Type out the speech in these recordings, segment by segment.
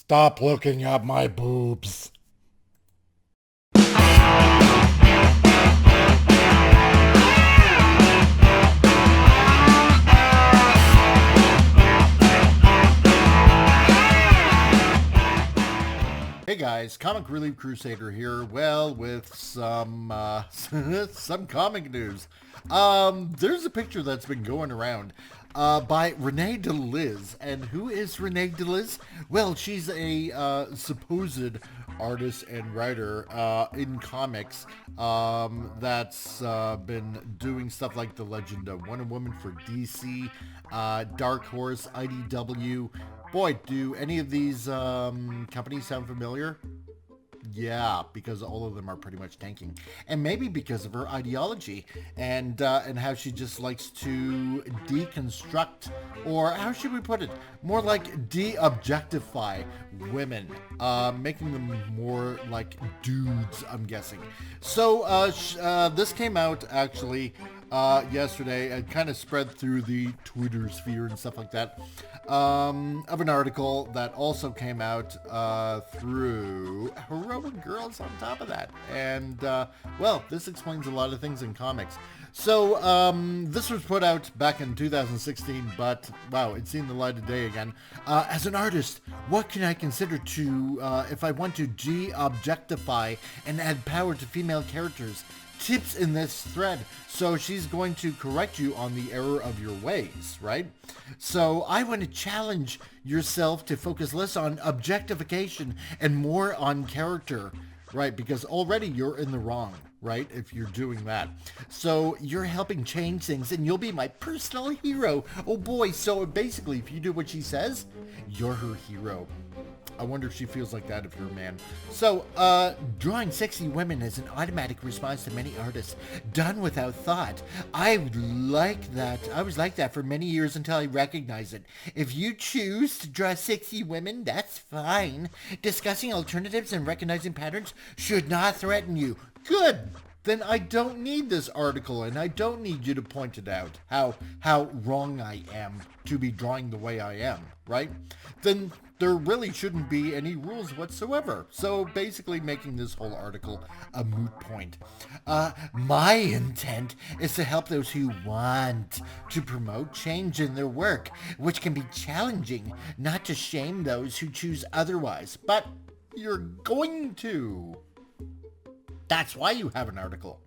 Stop looking at my boobs. Hey guys, Comic Relief Crusader here. Well, with some some comic news. There's a picture that's been going around by Renee DeLiz. And who is Renee DeLiz? Well, she's a supposed artist and writer in comics that's been doing stuff like The Legend of Wonder Woman for DC, Dark Horse, IDW. Boy, do any of these companies sound familiar? Yeah, because all of them are pretty much tanking, and maybe because of her ideology and how she just likes to deconstruct, or how should we put it, more like de-objectify women, making them more like dudes, I'm guessing. So this came out actually yesterday. It kind of spread through the Twitter sphere and stuff like that, of an article that also came out through Heroic Girls on top of that. And, well, this explains a lot of things in comics. So, this was put out back in 2016, but, wow, it's seen the light of day again. As an artist, what can I consider to, if I want to de-objectify and add power to female characters? Tips in this thread. So she's going to correct you on the error of your ways, right? So I want to challenge yourself to focus less on objectification and more on character, right? Because already you're in the wrong, right? If you're doing that. So you're helping change things and you'll be my personal hero. Oh boy. So basically, if you do what she says, you're her hero. I wonder if she feels like that if you're a man. So, drawing sexy women is an automatic response to many artists, done without thought. I like that. I was like that for many years until I recognized it. If you choose to draw sexy women, that's fine. Discussing alternatives and recognizing patterns should not threaten you. Good. Then I don't need this article, and I don't need you to point it out, how wrong I am to be drawing the way I am, right? Then there really shouldn't be any rules whatsoever. So basically making this whole article a moot point. My intent is to help those who want to promote change in their work, which can be challenging, not to shame those who choose otherwise. But you're going to. That's why you have an article.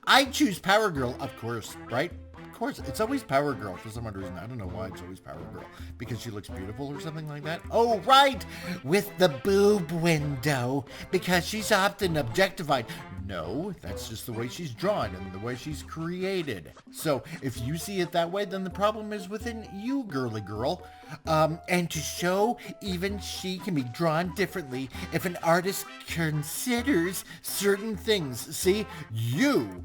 I choose Power Girl, of course, right? Of course, it's always Power Girl for some odd reason. I don't know why it's always Power Girl. Because she looks beautiful or something like that? Oh, right! With the boob window. Because she's often objectified. No, that's just the way she's drawn and the way she's created. So if you see it that way, then the problem is within you, girly girl. And to show even she can be drawn differently if an artist considers certain things. See, you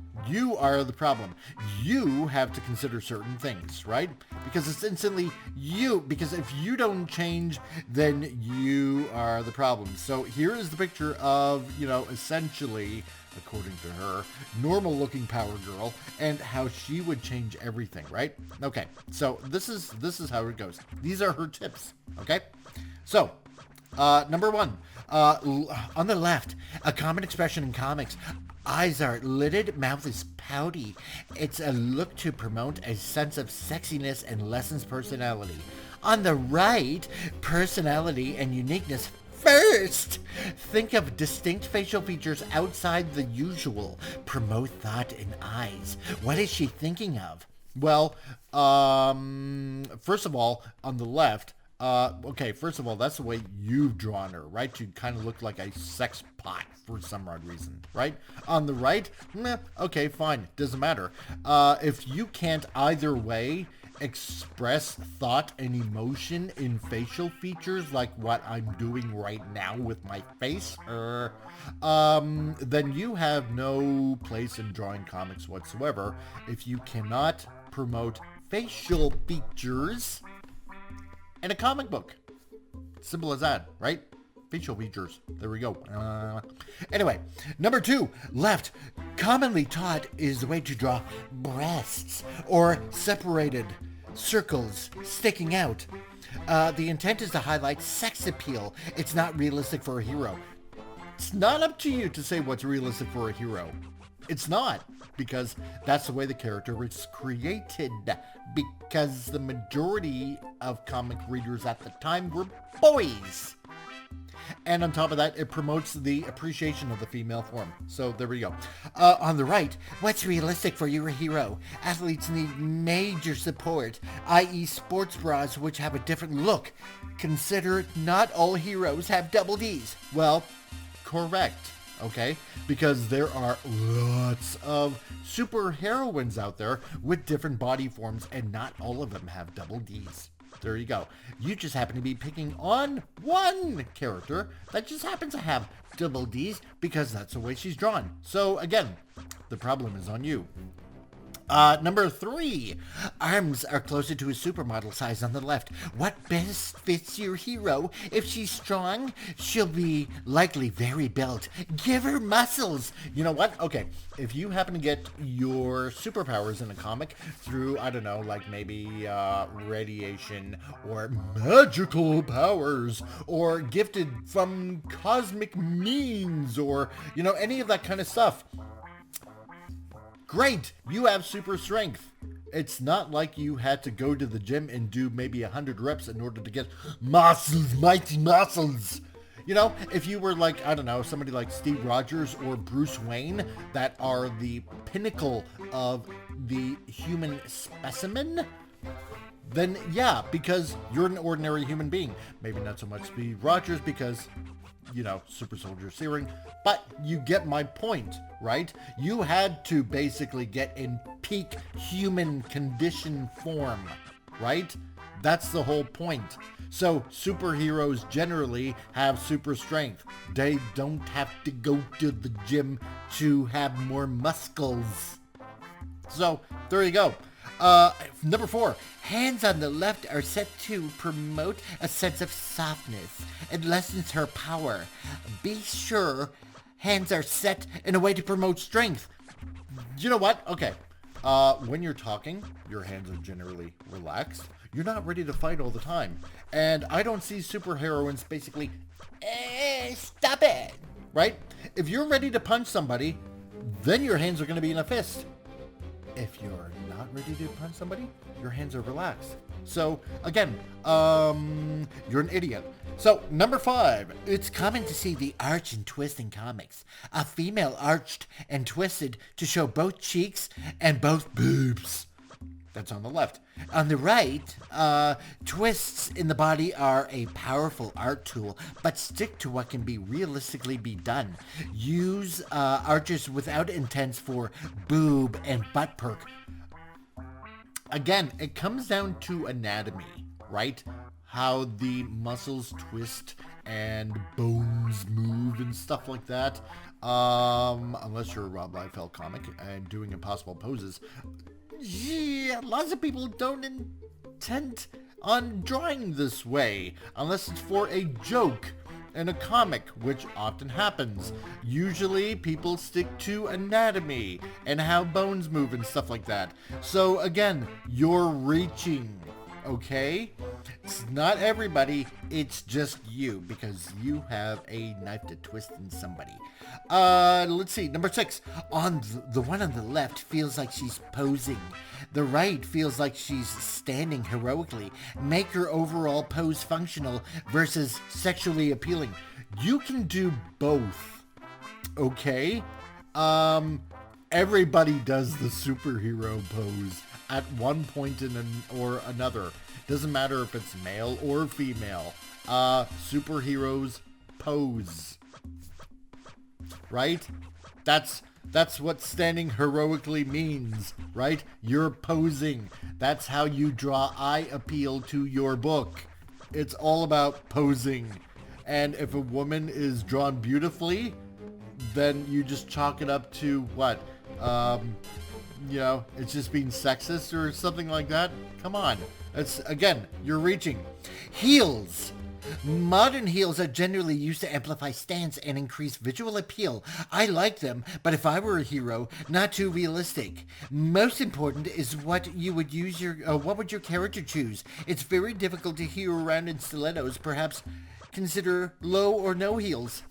are the problem. You have to consider certain things, right? Because it's instantly you. Because if you don't change, then you are the problem. So here is the picture of, essentially, according to her, normal looking Power Girl, and how she would change everything, right? Okay, so this is how it goes. These are her tips, okay? So, number one, on the left, a common expression in comics, eyes are lidded, mouth is pouty. It's a look to promote a sense of sexiness and lessens personality. On the right, personality and uniqueness first. Think of distinct facial features outside the usual. Promote thought in eyes. What is she thinking of? Well, first of all, on the left, okay, first of all, that's the way you've drawn her, right? To kind of look like a sex pot for some odd reason, right? On the right, okay, fine, doesn't matter. If you can't either way express thought and emotion in facial features like what I'm doing right now with my face, then you have no place in drawing comics whatsoever if you cannot promote facial features in a comic book. Simple as that, right? Facial features. There we go. Anyway, number two, left. Commonly taught is the way to draw breasts or separated circles sticking out. The intent is to highlight sex appeal. It's not realistic for a hero. It's not up to you to say what's realistic for a hero. It's not, because that's the way the character was created. Because the majority of comic readers at the time were boys. And on top of that, it promotes the appreciation of the female form. So there we go. On the right, what's realistic for your hero? Athletes need major support, i.e. sports bras which have a different look. Consider not all heroes have double Ds. Well, correct. Okay? Because there are lots of super heroines out there with different body forms, and not all of them have double Ds. There you go. You just happen to be picking on one character that just happens to have double Ds because that's the way she's drawn. So again, the problem is on you. Number 3, arms are closer to a supermodel size on the left. What best fits your hero? If she's strong, she'll be likely very built. Give her muscles. You know what? Okay, if you happen to get your superpowers in a comic through, I don't know, like maybe radiation or magical powers or gifted from cosmic means or, you know, any of that kind of stuff, great, you have super strength. It's not like you had to go to the gym and do maybe 100 reps in order to get muscles, mighty muscles. You know, if you were like, I don't know, somebody like Steve Rogers or Bruce Wayne that are the pinnacle of the human specimen, then yeah, because you're an ordinary human being. Maybe not so much Steve Rogers because, you know, super soldier searing, but you get my point, right? You had to basically get in peak human condition form, right? That's the whole point. So superheroes generally have super strength. They don't have to go to the gym to have more muscles. So there you go. Number 4, hands on the left are set to promote a sense of softness. It lessens her power. Be sure hands are set in a way to promote strength. You know what? Okay. When you're talking, your hands are generally relaxed. You're not ready to fight all the time. And I don't see superheroines basically, stop it, right? If you're ready to punch somebody, then your hands are going to be in a fist. If you're not ready to punch somebody, your hands are relaxed. So again, you're an idiot. So number 5, it's common to see the arch and twist in comics. A female arched and twisted to show both cheeks and both boobs. That's on the left. On the right, twists in the body are a powerful art tool, but stick to what can be realistically be done. Use arches without intents for boob and butt perk. Again, it comes down to anatomy, right? How the muscles twist and bones move and stuff like that. Unless you're a Rob Liefeld comic and doing impossible poses. Yeah, lots of people don't intend on drawing this way unless it's for a joke in a comic, which often happens. Usually people stick to anatomy and how bones move and stuff like that. So again, you're reaching, okay? It's not everybody, it's just you, because you have a knife to twist in somebody. Let's see, number 6. On the one on the left feels like she's posing. The right feels like she's standing heroically. Make her overall pose functional versus sexually appealing. You can do both, okay? Everybody does the superhero pose at one point or another. Doesn't matter if it's male or female. Superheroes pose. Right? That's what standing heroically means, right? You're posing. That's how you draw eye appeal to your book. It's all about posing. And if a woman is drawn beautifully, then you just chalk it up to what? You know, it's just being sexist or something like that. Come on. It's, again, you're reaching. Heels. Modern heels are generally used to amplify stance and increase visual appeal. I like them, but if I were a hero, not too realistic. Most important is what would your character choose? It's very difficult to hero around in stilettos. Perhaps consider low or no heels.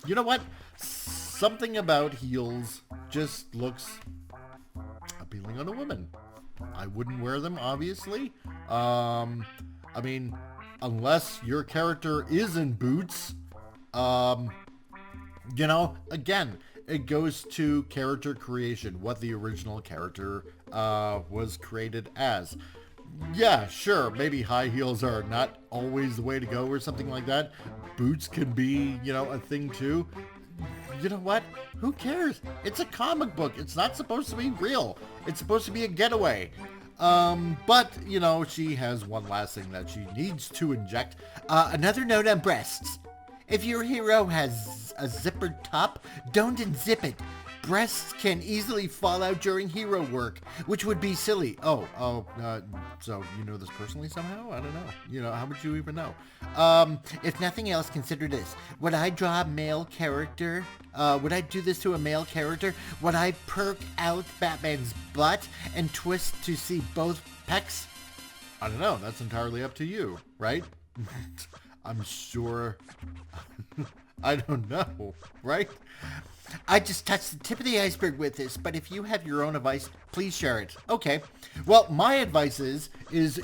You know what? Something about heels just looks appealing on a woman. I wouldn't wear them, obviously. I mean, unless your character is in boots, you know, again, it goes to character creation, what the original character was created as. Yeah, sure, maybe high heels are not always the way to go or something like that. Boots can be, you know, a thing too. You know what? Who cares? It's a comic book. It's not supposed to be real. It's supposed to be a getaway. But, you know, she has one last thing that she needs to inject. Another note on breasts. If your hero has a zippered top, don't unzip it. Breasts can easily fall out during hero work, which would be silly. So you know this personally somehow? I don't know. You know, how would you even know? If nothing else, consider this. Would I draw a male character? Would I do this to a male character? Would I perk out Batman's butt and twist to see both pecs? I don't know. That's entirely up to you, right? I'm sure. I don't know, right? I just touched the tip of the iceberg with this, but if you have your own advice, please share it. Okay. Well, my advice is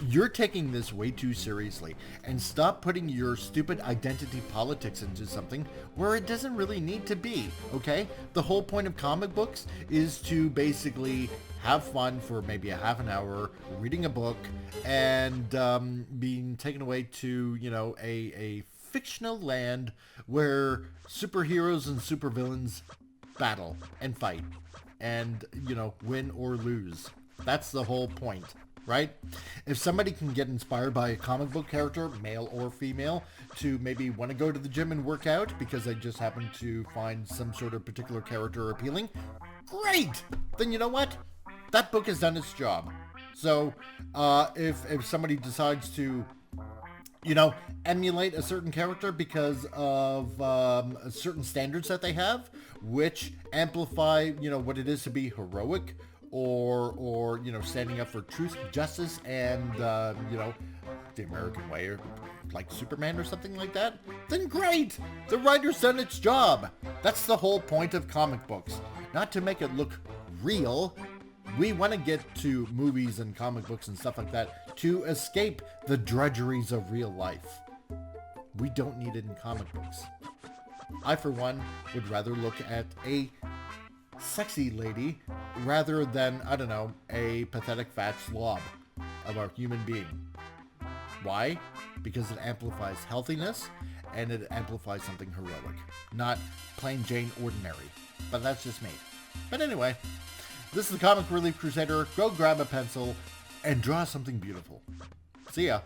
you're taking this way too seriously, and stop putting your stupid identity politics into something where it doesn't really need to be, okay? The whole point of comic books is to basically have fun for maybe a half an hour, reading a book, and being taken away to, you know, a fictional land where superheroes and supervillains battle and fight and, you know, win or lose. That's the whole point, right? If somebody can get inspired by a comic book character, male or female, to maybe want to go to the gym and work out because they just happen to find some sort of particular character appealing, great! Then you know what? That book has done its job. So if somebody decides to, you know, emulate a certain character because of certain standards that they have, which amplify, you know, what it is to be heroic or you know, standing up for truth, justice, and, you know, the American way, or like Superman or something like that, then great! The writer's done its job. That's the whole point of comic books. Not to make it look real. We want to get to movies and comic books and stuff like that to escape the drudgeries of real life. We don't need it in comic books. I, for one, would rather look at a sexy lady rather than, I don't know, a pathetic fat slob of a human being. Why? Because it amplifies healthiness and it amplifies something heroic, not plain Jane ordinary. But that's just me. But anyway, this is the Comic Relief Crusader. Go grab a pencil and draw something beautiful. See ya.